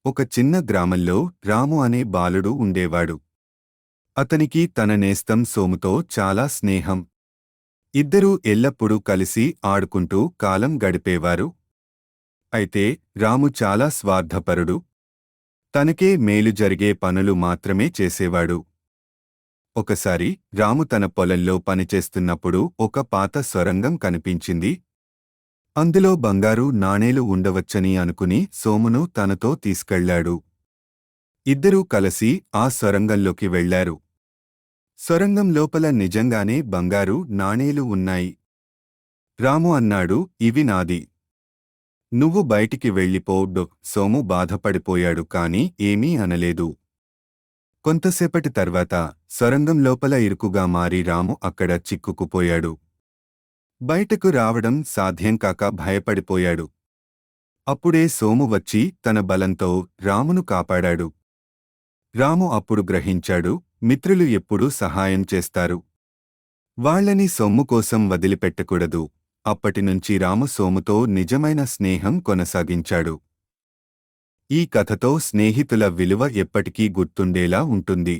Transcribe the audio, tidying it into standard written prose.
ఒక చిన్న గ్రామంలో రాము అనే బాలుడు ఉండేవాడు. అతనికి తన నేస్తం సోముతో చాలా స్నేహం. ఇద్దరూ ఎల్లప్పుడూ కలిసి ఆడుకుంటూ కాలం గడిపేవారు. అయితే రాము చాలా స్వార్థపరుడు. తనకే మేలు జరిగే పనులు మాత్రమే చేసేవాడు. ఒకసారి రాము తన పొలంలో పనిచేస్తున్నప్పుడు ఒక పాత సొరంగం కనిపించింది. అందులో బంగారు నాణేలు ఉండవచ్చని అనుకుని సోమును తనతో తీసుకెళ్లాడు. ఇద్దరూ కలిసి ఆ సొరంగంలోకి వెళ్లారు. సొరంగం లోపల నిజంగానే బంగారు నాణేలు ఉన్నాయి. రాము అన్నాడు, ఇవి నాది. నువ్వు బయటికి వెళ్ళిపో. సోము బాధపడిపోయాడు కాని ఏమీ అనలేదు. కొంతసేపటి తర్వాత సొరంగం లోపల ఇరుకుగా మారి రాము అక్కడ చిక్కుకుపోయాడు. బయటకు రావడం సాధ్యం కాక భయపడిపోయాడు. అప్పుడే సోము వచ్చి తన బలంతో రామును కాపాడాడు. రాము అప్పుడు గ్రహించాడు, మిత్రులు ఎప్పుడూ సహాయం చేస్తారు. వాళ్ళని సొమ్ము కోసం వదిలిపెట్టకూడదు. అప్పటినుంచి రాము సోముతో నిజమైన స్నేహం కొనసాగించాడు. ఈ కథతో స్నేహితుల విలువ ఎప్పటికీ గుర్తుండేలా ఉంటుంది.